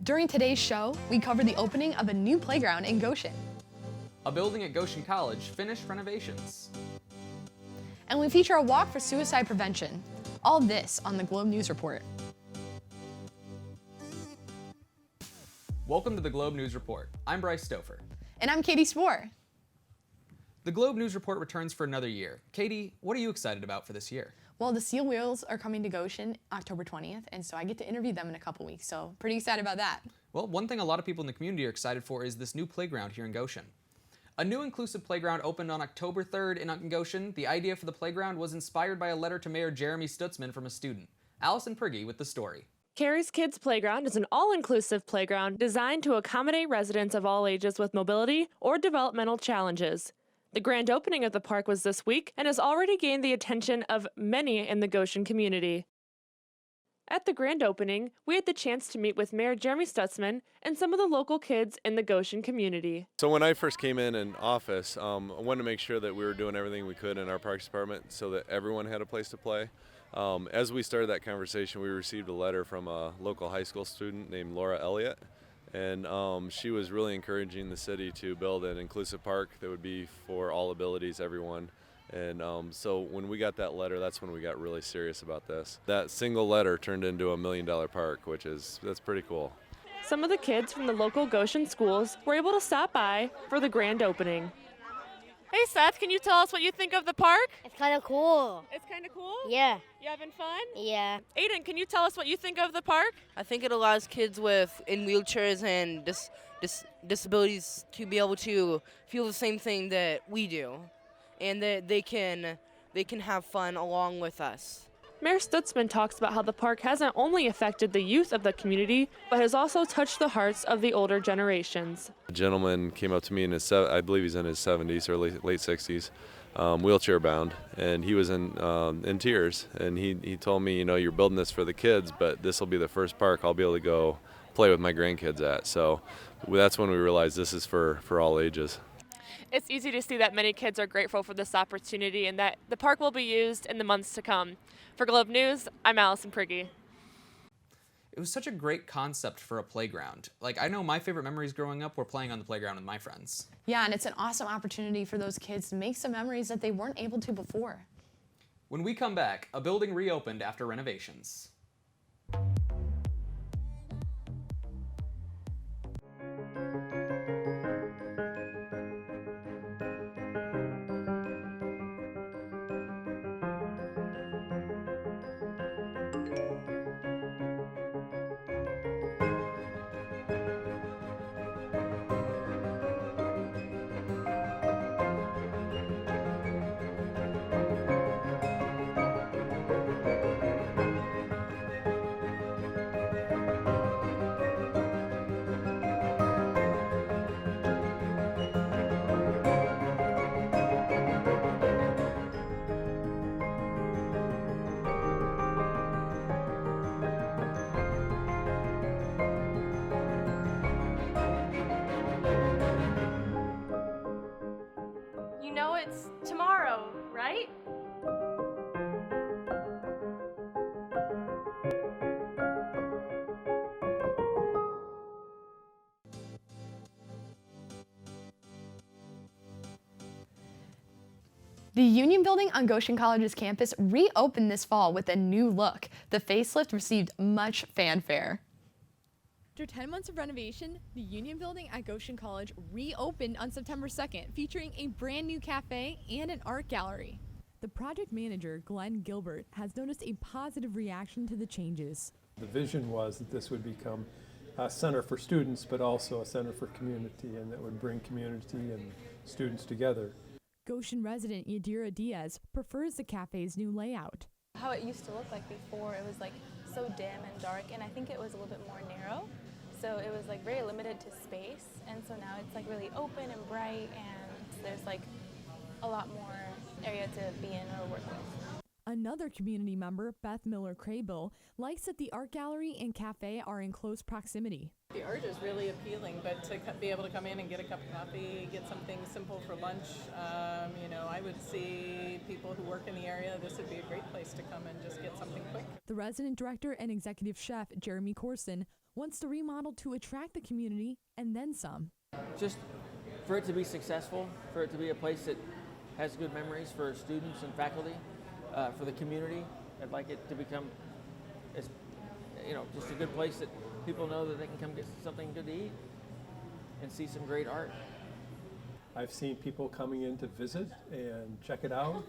During today's show, we cover the opening of a new playground in Goshen. A building at Goshen College finished renovations. And we feature a walk for suicide prevention. All this on the Globe News Report. Welcome to the Globe News Report. I'm Bryce Stouffer. And I'm Katie Spoor. The Globe News Report returns for another year. Katie, what are you excited about for this year? Well, the Steel Wheels are coming to Goshen October 20th, and so I get to interview them in a couple weeks, so pretty excited about that. Well, one thing a lot of people in the community are excited for is this new playground here in Goshen. A new inclusive playground opened on October 3rd in Goshen. The idea for the playground was inspired by a letter to Mayor Jeremy Stutzman from a student. Allison Prigge with the story. Carey's Kids Playground is an all-inclusive playground designed to accommodate residents of all ages with mobility or developmental challenges. The grand opening of the park was this week and has already gained the attention of many in the Goshen community. At the grand opening, we had the chance to meet with Mayor Jeremy Stutzman and some of the local kids in the Goshen community. So when I first came in office, I wanted to make sure that we were doing everything we could in our Parks Department so that everyone had a place to play. As we started that conversation, we received a letter from a local high school student named Laura Elliott, and she was really encouraging the city to build an inclusive park that would be for all abilities, everyone. And so when we got that letter, that's when we got really serious about this. That single letter turned into $1 million park, that's pretty cool. Some of the kids from the local Goshen schools were able to stop by for the grand opening. Hey Seth, can you tell us what you think of the park? It's kind of cool. It's kind of cool? Yeah. You having fun? Yeah. Aiden, can you tell us what you think of the park? I think it allows kids in wheelchairs and disabilities to be able to feel the same thing that we do, and that they can have fun along with us. Mayor Stutzman talks about how the park hasn't only affected the youth of the community, but has also touched the hearts of the older generations. A gentleman came up to me I believe he's in his 70s or late 60s, wheelchair bound, and he was in tears. And he told me, you're building this for the kids, but this will be the first park I'll be able to go play with my grandkids at. So that's when we realized this is for all ages. It's easy to see that many kids are grateful for this opportunity and that the park will be used in the months to come. For Globe News, I'm Allison Prigge. It was such a great concept for a playground. I know my favorite memories growing up were playing on the playground with my friends. Yeah, and it's an awesome opportunity for those kids to make some memories that they weren't able to before. When we come back, a building reopened after renovations. It's tomorrow, right? The Union Building on Goshen College's campus reopened this fall with a new look. The facelift received much fanfare. After 10 months of renovation, the Union Building at Goshen College reopened on September 2nd, featuring a brand new cafe and an art gallery. The project manager, Glenn Gilbert, has noticed a positive reaction to the changes. The vision was that this would become a center for students, but also a center for community, and that would bring community and students together. Goshen resident Yadira Diaz prefers the cafe's new layout. How it used to look like before, it was so dim and dark, and I think it was a little bit more narrow. So it was very limited to space, and so now it's really open and bright, and there's a lot more area to be in or work with. Another community member, Beth Miller-Craybill, likes that the art gallery and cafe are in close proximity. The art is really appealing, but to be able to come in and get a cup of coffee, get something simple for lunch, I would see people who work in the area, this would be a great place to come and just get something quick. The resident director and executive chef, Jeremy Corson, wants the remodel to attract the community and then some. Just for it to be successful, for it to be a place that has good memories for students and faculty, for the community. I'd like it to become, just a good place that people know that they can come get something good to eat and see some great art. I've seen people coming in to visit and check it out,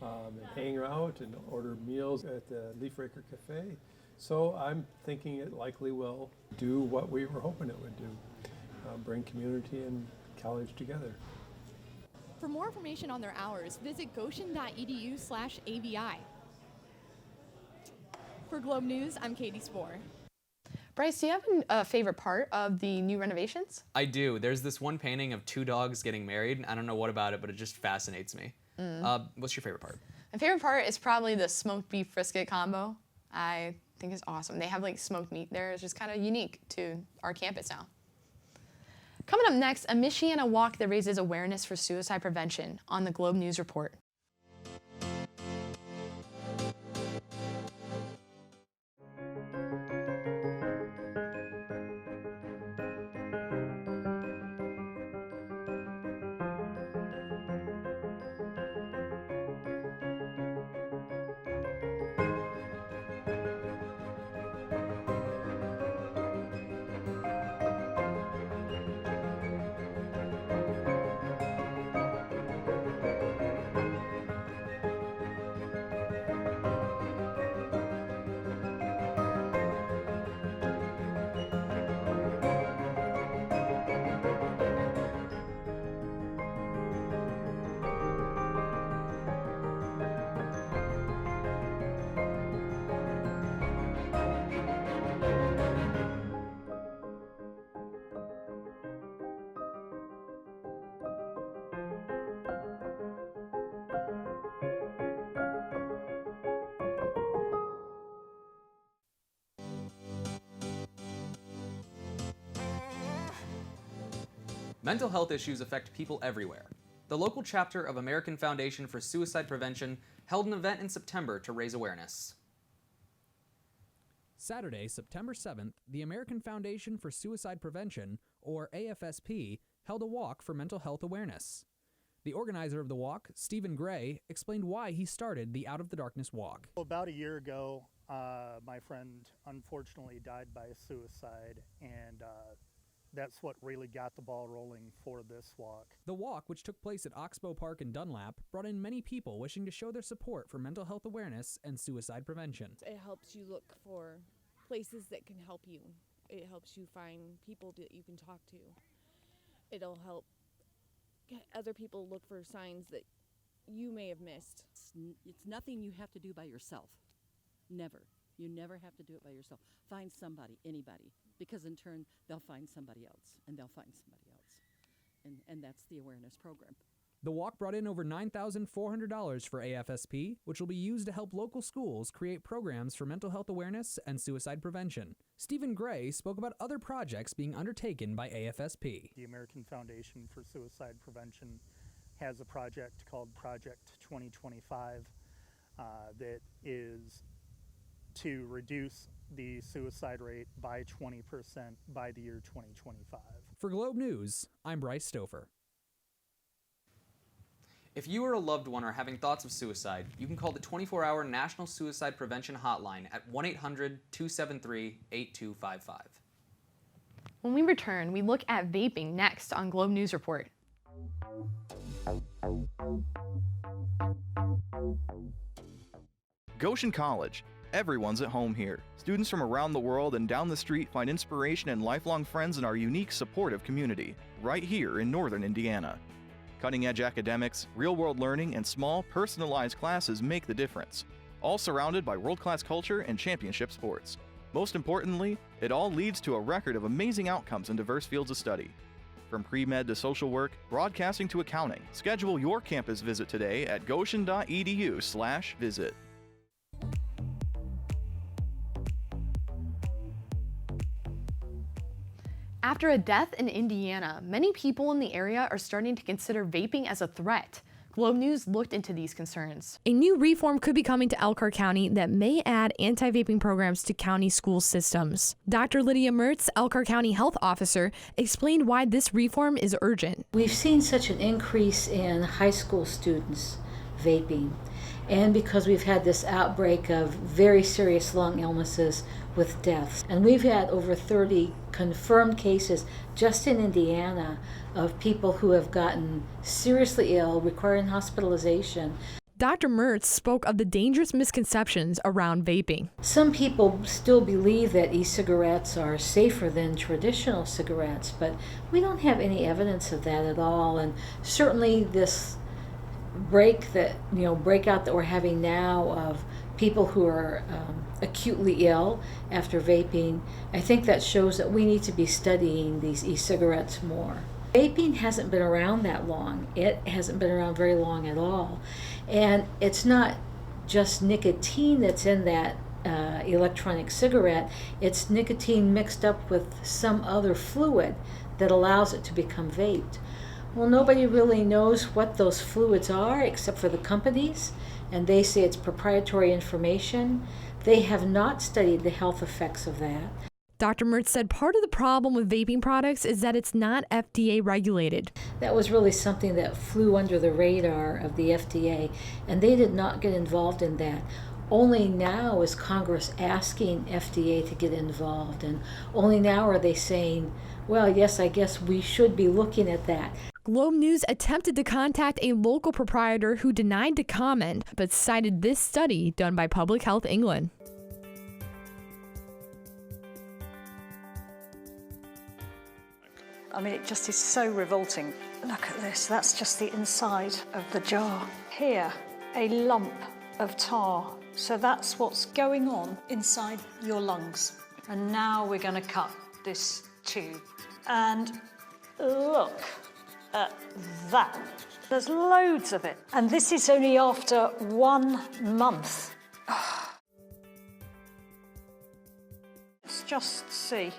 and hang out and order meals at the Leaf Raker Cafe. So I'm thinking it likely will do what we were hoping it would do, bring community and college together. For more information on their hours, visit goshen.edu/AVI. For Globe News, I'm Katie Spohr. Bryce, do you have a favorite part of the new renovations? I do. There's this one painting of two dogs getting married. I don't know what about it, but it just fascinates me. What's your favorite part? My favorite part is probably the smoked beef brisket combo. I think it's awesome. They have like smoked meat there. It's just kind of unique to our campus now. Coming up next, a Michiana walk that raises awareness for suicide prevention on the Globe News Report. Mental health issues affect people everywhere. The local chapter of American Foundation for Suicide Prevention held an event in September to raise awareness. Saturday, September 7th, the American Foundation for Suicide Prevention, or AFSP, held a walk for mental health awareness. The organizer of the walk, Stephen Gray, explained why he started the Out of the Darkness walk. About a year ago, my friend unfortunately died by suicide, and that's what really got the ball rolling for this walk. The walk, which took place at Oxbow Park in Dunlap, brought in many people wishing to show their support for mental health awareness and suicide prevention. It helps you look for places that can help you. It helps you find people that you can talk to. It'll help other people look for signs that you may have missed. It's nothing you have to do by yourself. Never. You never have to do it by yourself. Find somebody, anybody, because in turn they'll find somebody else, and they'll find somebody else. And that's the awareness program. The walk brought in over $9,400 for AFSP, which will be used to help local schools create programs for mental health awareness and suicide prevention. Stephen Gray spoke about other projects being undertaken by AFSP. The American Foundation for Suicide Prevention has a project called Project 2025 that is to reduce the suicide rate by 20% by the year 2025. For Globe News, I'm Bryce Stouffer. If you or a loved one are having thoughts of suicide, you can call the 24-hour National Suicide Prevention Hotline at 1-800-273-8255. When we return, we look at vaping next on Globe News Report. Goshen College. Everyone's at home here. Students from around the world and down the street find inspiration and lifelong friends in our unique, supportive community, right here in northern Indiana. Cutting-edge academics, real-world learning, and small, personalized classes make the difference, all surrounded by world-class culture and championship sports. Most importantly, it all leads to a record of amazing outcomes in diverse fields of study. From pre-med to social work, broadcasting to accounting, schedule your campus visit today at goshen.edu/visit. After a death in Indiana, many people in the area are starting to consider vaping as a threat. Globe News looked into these concerns. A new reform could be coming to Elkhart County that may add anti-vaping programs to county school systems. Dr. Lydia Mertz, Elkhart County Health Officer, explained why this reform is urgent. We've seen such an increase in high school students vaping, and because we've had this outbreak of very serious lung illnesses with deaths. And we've had over 30 confirmed cases just in Indiana of people who have gotten seriously ill, requiring hospitalization. Dr. Mertz spoke of the dangerous misconceptions around vaping. Some people still believe that e-cigarettes are safer than traditional cigarettes, but we don't have any evidence of that at all. And certainly this breakout that we're having now of people who are acutely ill after vaping, I think that shows that we need to be studying these e-cigarettes more. Vaping hasn't been around that long. It hasn't been around very long at all. And it's not just nicotine that's in that electronic cigarette, it's nicotine mixed up with some other fluid that allows it to become vaped. Well, nobody really knows what those fluids are except for the companies, and they say it's proprietary information. They have not studied the health effects of that. Dr. Mertz said part of the problem with vaping products is that it's not FDA regulated. That was really something that flew under the radar of the FDA, and they did not get involved in that. Only now is Congress asking FDA to get involved, and only now are they saying, well, yes, I guess we should be looking at that. Globe News attempted to contact a local proprietor who denied to comment, but cited this study done by Public Health England. I mean, it just is so revolting. Look at this, that's just the inside of the jar. Here, a lump of tar. So that's what's going on inside your lungs. And now we're going to cut this tube. And look at that. There's loads of it. And this is only after 1 month. Let's just see.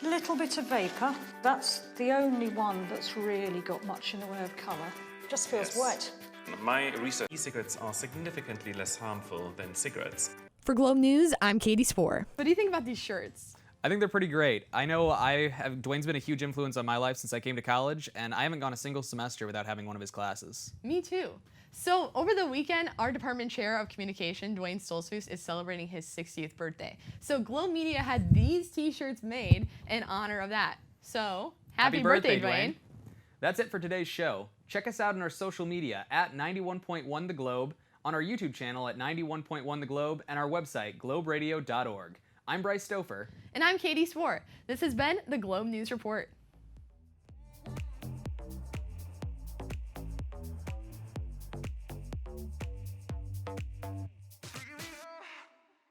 A little bit of vapour. That's the only one that's really got much in the way of colour. Just feels wet. My research, e-cigarettes are significantly less harmful than cigarettes. For Globe News, I'm Katie Spoor. What do you think about these shirts? I think they're pretty great. I know Dwayne's been a huge influence on my life since I came to college, and I haven't gone a single semester without having one of his classes. Me too. So over the weekend, our department chair of communication, Dwayne Stolzfus, is celebrating his 60th birthday. So Globe Media had these t-shirts made in honor of that. So happy birthday, Dwayne. That's it for today's show. Check us out on our social media at 91.1 The Globe, on our YouTube channel at 91.1 The Globe, and our website, globeradio.org. I'm Bryce Stouffer. And I'm Katie Spoor. This has been the Globe News Report.